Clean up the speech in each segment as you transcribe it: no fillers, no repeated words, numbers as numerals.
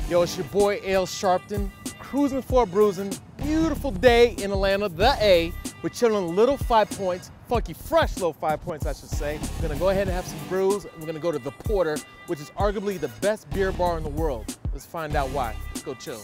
Yo, it's your boy Ale Sharpton, cruising for a bruising. Beautiful day in Atlanta, the A. We're chilling little 5 points, funky fresh little 5 points, I should say. We're gonna go ahead and have some brews, and we're gonna go to the Porter, which is arguably the best beer bar in the world. Let's find out why. Let's go chill.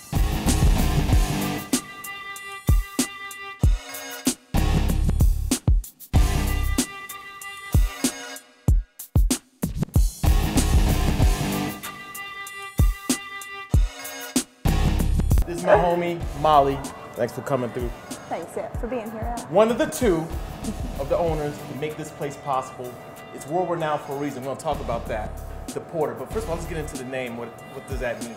This is my homie, Molly. Thanks for coming through. Thanks, yeah, for being here. One of the two of the owners to make this place possible. It's world renowned for a reason. We're gonna talk about that, the Porter. But first of all, let's get into the name. What does that mean?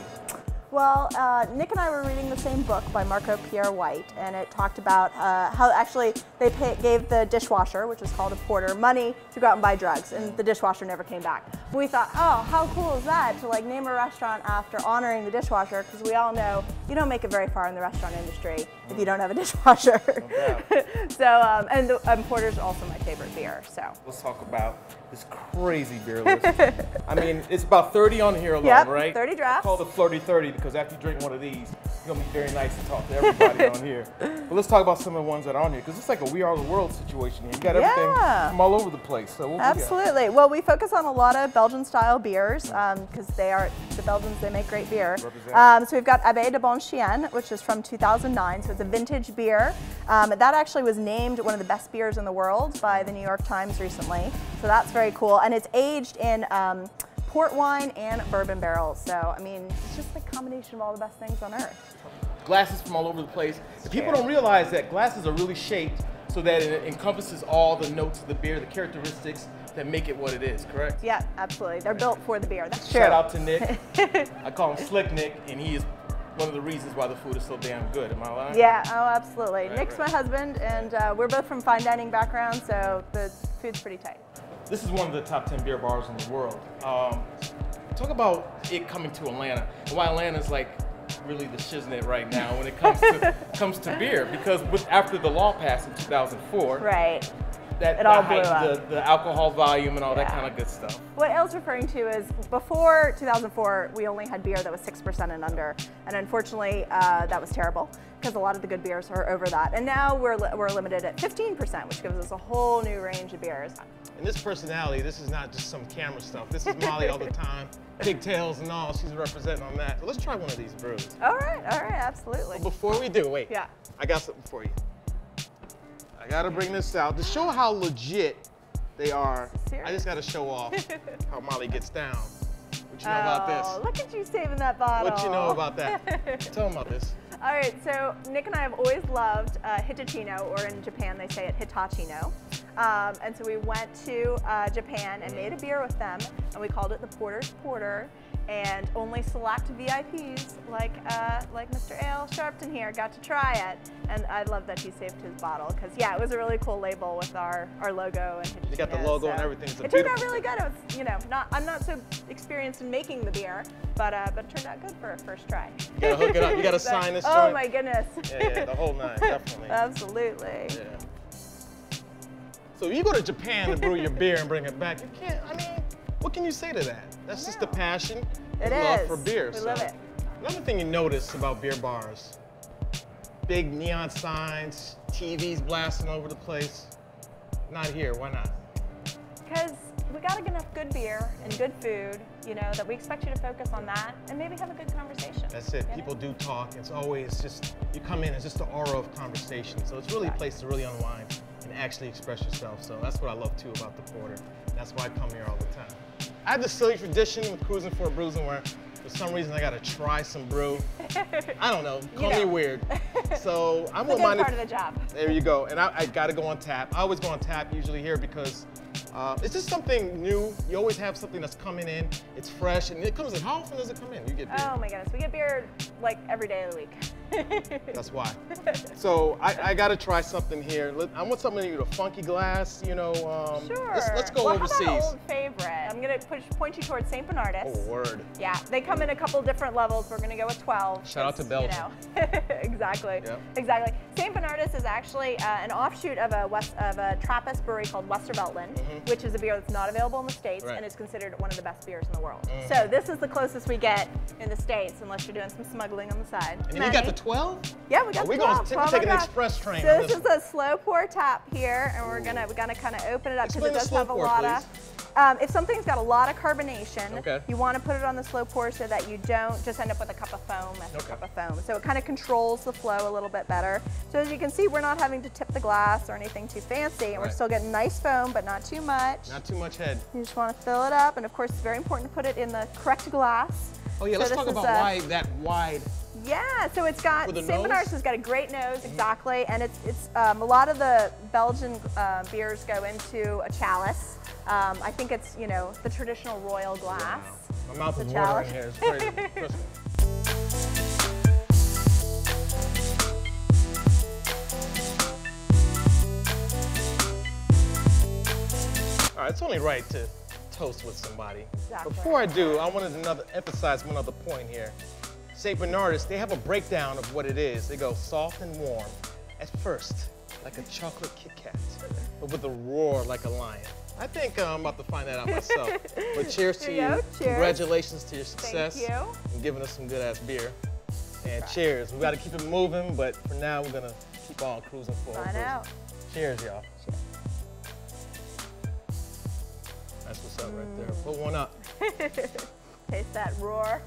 Well, Nick and I were reading the same book by Marco Pierre White, and it talked about how actually they gave the dishwasher, which is called a porter, money to go out and buy drugs, and the dishwasher never came back. We thought, oh, how cool is that to like name a restaurant after honoring the dishwasher, because we all know you don't make it very far in the restaurant industry if you don't have a dishwasher. Okay. So, and Porter's also my favorite beer. So let's talk about this crazy beer list. I mean, it's about 30 on here alone, yep, right? 30 drafts. Called the Flirty 30 because after you drink one of these, you're gonna be very nice to talk to everybody on here. But let's talk about some of the ones that are on here, because it's like a We Are the World situation here. You got everything from all over the place. So what absolutely. Well, we focus on a lot of Belgian-style beers because the Belgians, they make great beer. So we've got Abbé de Bon Chien, which is from 2009. So it's a vintage beer. That actually was named one of the best beers in the world by the New York Times recently. So that's very cool. And it's aged in port wine and bourbon barrels. So, I mean, it's just like a combination of all the best things on earth. Glasses from all over the place. And people don't realize that glasses are really shaped so that it encompasses all the notes of the beer, the characteristics that make it what it is, correct? Yeah, absolutely. They're built for the beer. That's true. Shout out to Nick. I call him Slick Nick, and he is one of the reasons why the food is so damn good. Am I lying? Yeah, oh, absolutely. Right, Nick's my husband, and we're both from fine dining backgrounds, so the food's pretty tight. This is one of the top 10 beer bars in the world. Talk about it coming to Atlanta, and why Atlanta's like really the shiznit right now when it comes to beer, because after the law passed in 2004, right, that all blew up. The alcohol volume and all that kind of good stuff. What Ale's referring to is before 2004, we only had beer that was 6% and under, and unfortunately, that was terrible because a lot of the good beers are over that. And now we're limited at 15%, which gives us a whole new range of beers. And this personality, this is not just some camera stuff. This is Molly all the time, pigtails and all. She's representing on that. So let's try one of these brews. All right, absolutely. But before we do, wait. Yeah. I got something for you. I gotta bring this out to show how legit they are. I just gotta show off how Molly gets down. What you know about this? Look at you saving that bottle. What you know about that? Tell them about this. All right, so Nick and I have always loved Hitachino, or in Japan they say it Hitachino. And so we went to Japan and made a beer with them, and we called it the Porter's Porter. And only select VIPs like Mr. Ale Sharpton here got to try it. And I love that he saved his bottle because, yeah, it was a really cool label with our logo and Hitachino. You got the logo and everything. It turned out really good. It was, you know, I'm not so experienced in making the beer, but it turned out good for a first try. You gotta hook it up. You gotta sign this joint. Oh my goodness. Yeah, the whole nine, definitely. Absolutely. Yeah. So if you go to Japan to brew your beer and bring it back, you can't, I mean, what can you say to that? That's just the passion and love for beer. We love it. Another thing you notice about beer bars, big neon signs, TVs blasting over the place. Not here, why not? Because we gotta get enough good beer and good food, you know, that we expect you to focus on that and maybe have a good conversation. That's it, people do talk. It's always just, you come in, it's just the aura of conversation. So it's really a place to really unwind and actually express yourself. So that's what I love too about the Porter. That's why I come here all the time. I have this silly tradition with Cruisin For A Brewsin where for some reason I gotta try some brew. I don't know, call me weird. So I'm it's a good part of the job. There you go, and I gotta go on tap. I always go on tap usually here because it's just something new. You always have something that's coming in, it's fresh, and it comes in. How often does it come in? You get beer? Oh my goodness, we get beer like every day of the week. That's why. So I got to try something here. I want something with a funky glass, you know. Sure. Let's go overseas. How about an old favorite? I'm going to point you towards St. Bernardus. Oh, word. Yeah, they come in a couple different levels. We're going to go with 12. Shout out to Belgium. You know. Exactly. Yep. Exactly. St. Bernardus is actually an offshoot of a Trappist brewery called Westerveltland. which is a beer that's not available in the States, and it's considered one of the best beers in the world. So this is the closest we get in the States, unless you're doing some smuggling on the side. And we got the 12? Yeah, we got the 12. We're taking an express train. So this is a slow pour tap here, and we're gonna kind of open it up because it does have a lot of. If something's got a lot of carbonation, you want to put it on the slow pour so that you don't just end up with a cup of foam after cup of foam. So it kind of controls the flow a little bit better. So as you can see, we're not having to tip the glass or anything too fancy, and we're still getting nice foam, but not too much. Not too much head. You just want to fill it up, and of course, it's very important to put it in the correct glass. Oh yeah, let's talk about why that wide. Yeah, so it's got, St. Bernard's has got a great nose, exactly, and it's a lot of the Belgian beers go into a chalice. I think it's, you know, the traditional royal glass. Wow. My mouth is watering here, it's crazy. All right, it's only right to toast with somebody. Exactly. Before I do, I wanted to emphasize one other point here. St. Bernard's, they have a breakdown of what it is. They go soft and warm at first, like a chocolate Kit Kat, but with a roar like a lion. I think I'm about to find that out myself. But cheers to you. Cheers. Congratulations to your success. Thank you. And giving us some good ass beer. And cheers. We got to keep it moving, but for now we're gonna keep on cruising forward. Cheers, y'all. That's what's up right there. Put one up. Taste that roar.